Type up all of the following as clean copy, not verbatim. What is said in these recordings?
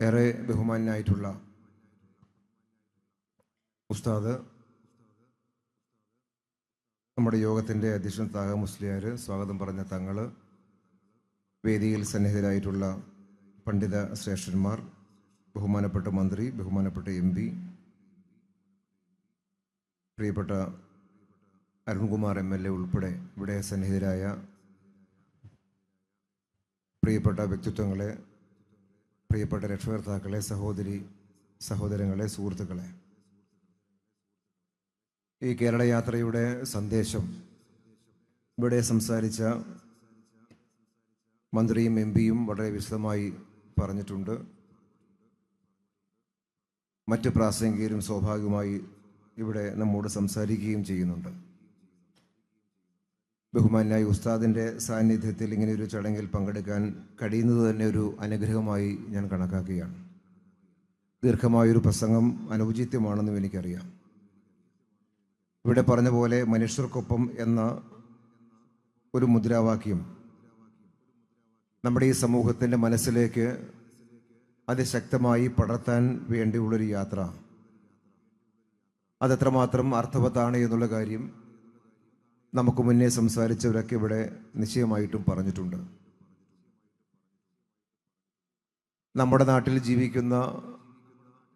ഏറെ ബഹുമാന്യനായിട്ടുള്ള ഉസ്താദ്, നമ്മുടെ യോഗത്തിൻ്റെ അധ്യക്ഷൻ താഹ മുസ്ലിയാർ, സ്വാഗതം പറഞ്ഞ തങ്ങൾ, വേദിയിൽ സന്നിഹിതരായിട്ടുള്ള പണ്ഡിത ശ്രേഷ്ഠന്മാർ, ബഹുമാനപ്പെട്ട മന്ത്രി, ബഹുമാനപ്പെട്ട MP, പ്രിയപ്പെട്ട അരുൺകുമാർ MLA ഉൾപ്പെടെ ഇവിടെ സന്നിഹിതരായ പ്രിയപ്പെട്ട വ്യക്തിത്വങ്ങളെ, പ്രിയപ്പെട്ട രക്ഷകർത്താക്കളെ, സഹോദരങ്ങളെ, സുഹൃത്തുക്കളെ, ഈ കേരള യാത്രയുടെ സന്ദേശം ഇവിടെ സംസാരിച്ച മന്ത്രിയും MP-യും വളരെ വിശദമായി പറഞ്ഞിട്ടുണ്ട്. മറ്റ് പ്രാസംഗികരും സ്വാഭാവികമായി ഇവിടെ നമ്മോട് സംസാരിക്കുകയും ചെയ്യുന്നുണ്ട്. ബഹുമാന്യായ ഉസ്താദിൻ്റെ സാന്നിധ്യത്തിൽ ഇങ്ങനെയൊരു ചടങ്ങിൽ പങ്കെടുക്കാൻ കഴിയുന്നത് തന്നെ ഒരു അനുഗ്രഹമായി ഞാൻ കണക്കാക്കുകയാണ്. ദീർഘമായൊരു പ്രസംഗം അനൗചിത്യമാണെന്നും എനിക്കറിയാം. ഇവിടെ പറഞ്ഞ പോലെ മനുഷ്യർക്കൊപ്പം എന്ന ഒരു മുദ്രാവാക്യം നമ്മുടെ ഈ സമൂഹത്തിൻ്റെ മനസ്സിലേക്ക് അതിശക്തമായി പടർത്താൻ വേണ്ടിയുള്ളൊരു യാത്ര, അതെത്രമാത്രം അർത്ഥവത്താണ് എന്നുള്ള കാര്യം നമുക്ക് മുന്നേ സംസാരിച്ചവരൊക്കെ ഇവിടെ നിശ്ചയമായിട്ടും പറഞ്ഞിട്ടുണ്ട്. നമ്മുടെ നാട്ടിൽ ജീവിക്കുന്ന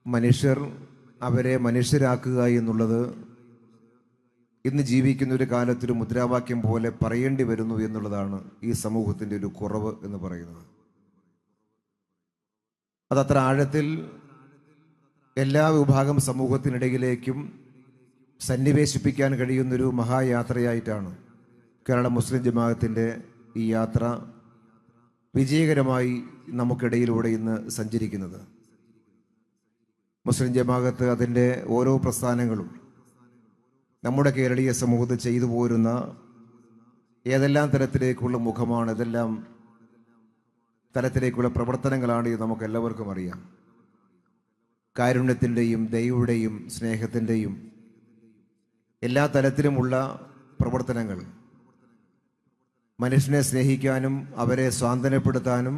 മനുഷ്യർ, അവരെ മനുഷ്യരാക്കുക എന്നുള്ളത് ഇന്ന് ജീവിക്കുന്ന ഒരു കാലത്തൊരു മുദ്രാവാക്യം പോലെ പറയേണ്ടി വരുന്നു എന്നുള്ളതാണ് ഈ സമൂഹത്തിൻ്റെ ഒരു കുറവ് എന്ന് പറയുന്നത്. അതത്ര ആഴത്തിൽ എല്ലാ വിഭാഗം സമൂഹത്തിനിടയിലേക്കും സന്നിവേശിപ്പിക്കാൻ കഴിയുന്നൊരു മഹായാത്രയായിട്ടാണ് കേരള മുസ്ലിം ജമാഅത്തിൻ്റെ ഈ യാത്ര വിജയകരമായി നമുക്കിടയിലൂടെ ഇന്ന് സഞ്ചരിക്കുന്നത്. മുസ്ലിം ജമാഅത്ത് അതിൻ്റെ ഓരോ പ്രസ്ഥാനങ്ങളും നമ്മുടെ കേരളീയ സമൂഹത്തിൽ ചെയ്തു പോരുന്ന ഏതെല്ലാം തരത്തിലേക്കുള്ള മുഖമാണ്, ഏതെല്ലാം തരത്തിലേക്കുള്ള പ്രവർത്തനങ്ങളാണ് ഇത് നമുക്കെല്ലാവർക്കും അറിയാം. കാരുണ്യത്തിൻ്റെയും ദയയുടെയും സ്നേഹത്തിൻ്റെയും എല്ലാ തലത്തിലുമുള്ള പ്രവർത്തനങ്ങൾ, മനുഷ്യനെ സ്നേഹിക്കാനും അവരെ സ്വാന്തനപ്പെടുത്താനും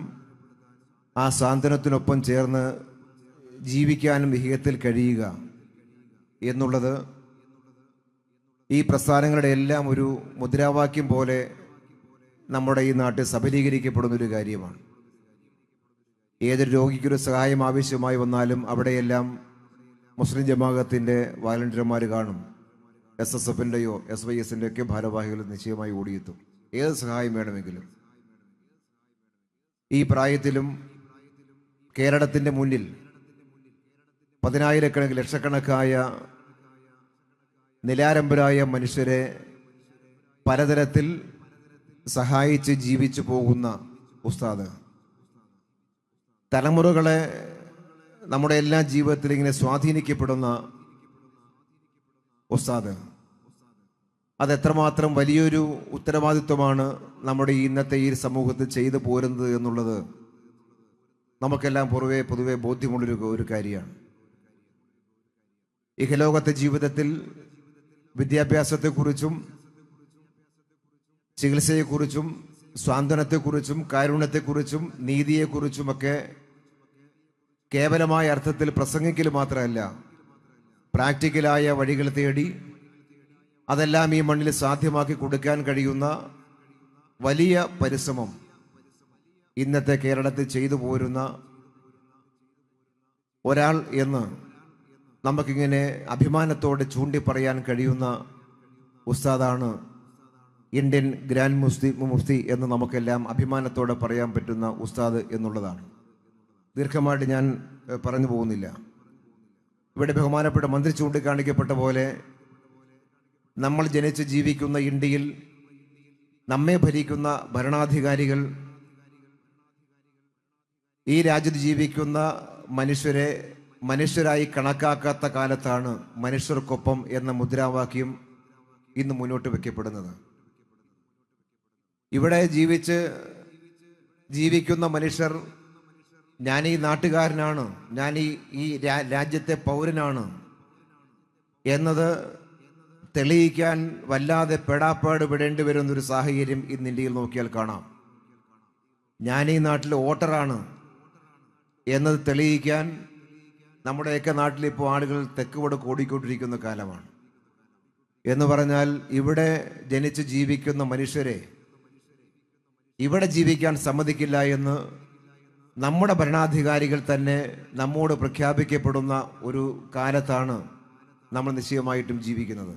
ആ സ്വാന്തനത്തിനൊപ്പം ചേർന്ന് ജീവിക്കാനും വിഹിതത്തിൽ കഴിയുക എന്നുള്ളത് ഈ പ്രസ്ഥാനങ്ങളുടെ എല്ലാം ഒരു മുദ്രാവാക്യം പോലെ നമ്മുടെ ഈ നാട്ടിൽ സബലീകരിക്കപ്പെടുന്നൊരു കാര്യമാണ്. ഏതൊരു രോഗിക്കൊരു സഹായം ആവശ്യമായി വന്നാലും മുസ്ലിം ജമാഅത്തിൻ്റെ വാലണ്ടിയർമാർ കാണും. SSF-ൻ്റെയോ SYS-ൻ്റെയോ ഒക്കെ ഭാരവാഹികൾ നിശ്ചയമായി ഓടിയെത്തും ഏത് സഹായം വേണമെങ്കിലും. ഈ പ്രായത്തിലും കേരളത്തിൻ്റെ മുന്നിൽ പതിനായിരക്കണക്കിന് ലക്ഷക്കണക്കായ നിലാരംബരായ മനുഷ്യരെ പലതരത്തിൽ സഹായിച്ച് ജീവിച്ചു പോകുന്ന ഉസ്താദ്, തലമുറകളെ നമ്മുടെ എല്ലാ ജീവിതത്തിൽ ഇങ്ങനെ സ്വാധീനിക്കപ്പെടുന്ന ഉസ്താദ്, അതെത്രമാത്രം വലിയൊരു ഉത്തരവാദിത്വമാണ് നമ്മുടെ ഇന്നത്തെ ഈ സമൂഹത്തിൽ ചെയ്തു പോരുന്നത് എന്നുള്ളത് നമുക്കെല്ലാം പൊതുവെ ബോധ്യമുള്ളൊരു കാര്യമാണ്. ഇഹലോകത്തെ ജീവിതത്തിൽ വിദ്യാഭ്യാസത്തെക്കുറിച്ചും ചികിത്സയെക്കുറിച്ചും സ്വാന്തനത്തെക്കുറിച്ചും കാരുണ്യത്തെക്കുറിച്ചും നീതിയെക്കുറിച്ചുമൊക്കെ കേവലമായ അർത്ഥത്തിൽ പ്രസംഗിക്കൽ മാത്രമല്ല, പ്രാക്ടിക്കലായ വഴികൾ തേടി അതെല്ലാം ഈ മണ്ണിൽ സാധ്യമാക്കി കൊടുക്കാൻ കഴിയുന്ന വലിയ പരിശ്രമം ഇന്നത്തെ കേരളത്തിൽ ചെയ്തു പോരുന്ന ഒരാൾ എന്ന് നമുക്കിങ്ങനെ അഭിമാനത്തോടെ ചൂണ്ടിപ്പറയാൻ കഴിയുന്ന ഉസ്താദാണ് ഇന്ത്യൻ ഗ്രാൻഡ് മുഫ്തി എന്ന് നമുക്കെല്ലാം അഭിമാനത്തോടെ പറയാൻ പറ്റുന്ന ഉസ്താദ് എന്നുള്ളതാണ്. ദീർഘമായിട്ട് ഞാൻ പറഞ്ഞു പോകുന്നില്ല. ഇവിടെ ബഹുമാനപ്പെട്ട മന്ത്രി ചൂണ്ടിക്കാണിക്കപ്പെട്ട പോലെ നമ്മൾ ജനിച്ച് ജീവിക്കുന്ന ഇന്ത്യയിൽ നമ്മെ ഭരിക്കുന്ന ഭരണാധികാരികൾ ഈ രാജ്യത്ത് ജീവിക്കുന്ന മനുഷ്യരെ മനുഷ്യരായി കണക്കാക്കാത്ത കാലത്താണ് മനുഷ്യർക്കൊപ്പം എന്ന മുദ്രാവാക്യം ഇന്ന് മുന്നോട്ട് വയ്ക്കപ്പെടുന്നത്. ഇവിടെ ജീവിക്കുന്ന മനുഷ്യർ, ഞാൻ ഈ നാട്ടുകാരനാണ്, ഞാൻ ഈ രാജ്യത്തെ പൗരനാണ് എന്നത് തെളിയിക്കാൻ വല്ലാതെ പെടാപ്പാട് പെടേണ്ടി വരുന്നൊരു സാഹചര്യം ഇന്ന് ഇന്ത്യയിൽ നോക്കിയാൽ കാണാം. ഞാൻ ഈ നാട്ടിലെ വോട്ടറാണ് എന്നത് തെളിയിക്കാൻ നമ്മുടെയൊക്കെ നാട്ടിലിപ്പോൾ ആളുകൾ തെക്കുവടക്ക് ഓടിക്കൊണ്ടിരിക്കുന്ന കാലമാണ്. എന്ന് പറഞ്ഞാൽ ഇവിടെ ജനിച്ച് ജീവിക്കുന്ന മനുഷ്യരെ ഇവിടെ ജീവിക്കാൻ സമ്മതിക്കില്ല എന്ന് നമ്മുടെ ഭരണാധികാരികൾ തന്നെ നമ്മോട് പ്രഖ്യാപിക്കപ്പെടുന്ന ഒരു കാലത്താണ് നമ്മൾ നിശ്ചയമായിട്ടും ജീവിക്കുന്നത്.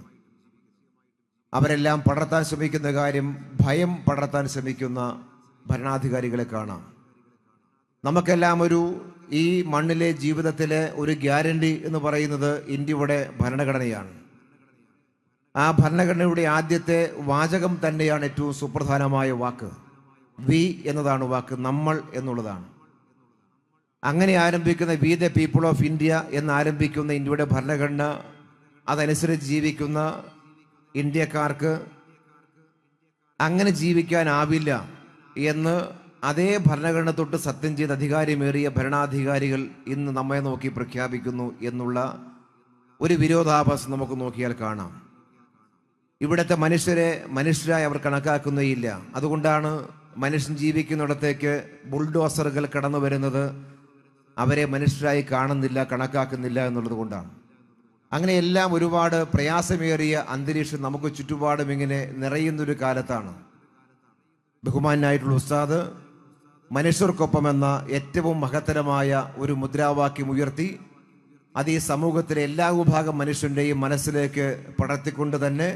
അവരെല്ലാം പടർത്താൻ ശ്രമിക്കുന്ന കാര്യം ഭയം പടർത്താൻ ശ്രമിക്കുന്ന ഭരണാധികാരികളെ കാണാം. നമുക്കെല്ലാം ഈ മണ്ണിലെ ജീവിതത്തിലെ ഒരു ഗ്യാരണ്ടി എന്ന് പറയുന്നത് ഇന്ത്യയുടെ ഭരണഘടനയാണ്. ആ ഭരണഘടനയുടെ ആദ്യത്തെ വാചകം തന്നെയാണ് ഏറ്റവും സുപ്രധാനമായ വാക്ക്. വി എന്നതാണ് വാക്ക്, നമ്മൾ എന്നുള്ളതാണ്. അങ്ങനെ ആരംഭിക്കുന്ന we the people of India എന്നാരംഭിക്കുന്ന ഇന്ത്യയുടെ ഭരണഘടന, അതനുസരിച്ച് ജീവിക്കുന്ന ഇന്ത്യക്കാർക്ക് അങ്ങനെ ജീവിക്കാനാവില്ല എന്ന് അതേ ഭരണഘടന തൊട്ട് സത്യം ചെയ്ത് അധികാരമേറിയ ഭരണാധികാരികൾ ഇന്ന് നമ്മെ നോക്കി പ്രഖ്യാപിക്കുന്നു എന്നുള്ള ഒരു വിരോധാഭാസം നമുക്ക് നോക്കിയാൽ കാണാം. ഇവിടുത്തെ മനുഷ്യരെ മനുഷ്യരായി അവർ കണക്കാക്കുന്നേയില്ല. അതുകൊണ്ടാണ് മനുഷ്യൻ ജീവിക്കുന്നിടത്തേക്ക് ബുൾഡോസറുകൾ കടന്നു വരുന്നത്. അവരെ മനുഷ്യരായി കാണുന്നില്ല, കണക്കാക്കുന്നില്ല എന്നുള്ളത് കൊണ്ടാണ്. അങ്ങനെയെല്ലാം ഒരുപാട് പ്രയാസമേറിയ അന്തരീക്ഷം നമുക്ക് ചുറ്റുപാടും ഇങ്ങനെ നിറയുന്നൊരു കാലത്താണ് ബഹുമാനായിട്ടുള്ള ഉസ്താദ് മനുഷ്യർക്കൊപ്പം എന്ന ഏറ്റവും മഹത്തരമായ ഒരു മുദ്രാവാക്യം ഉയർത്തി അത് ഈ സമൂഹത്തിലെ എല്ലാ വിഭാഗം മനുഷ്യൻ്റെയും മനസ്സിലേക്ക് പടർത്തിക്കൊണ്ട് തന്നെ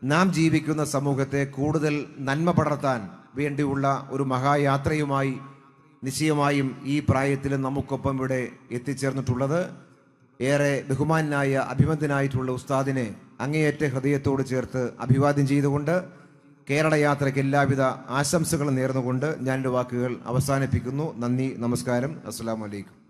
നാം ജീവിക്കുന്ന സമൂഹത്തെ കൂടുതൽ നന്മ പടർത്താൻ വേണ്ടിയുള്ള ഒരു മഹായാത്രയുമായി നിശ്ചയമായും ഈ പ്രായത്തിൽ നമുക്കൊപ്പം ഇവിടെ എത്തിച്ചേർന്നിട്ടുള്ളത് ഏറെ ബഹുമാനായ അഭിമന്യനായിട്ടുള്ള ഉസ്താദിനെ അങ്ങേയറ്റ ഹൃദയത്തോട് ചേർത്ത് അഭിവാദ്യം ചെയ്തുകൊണ്ട് കേരള യാത്രയ്ക്ക് എല്ലാവിധ ആശംസകളും നേർന്നുകൊണ്ട് ഞാൻ എൻ്റെ വാക്കുകൾ അവസാനിപ്പിക്കുന്നു. നന്ദി, നമസ്കാരം, അസ്സലാമു അലൈക്കും.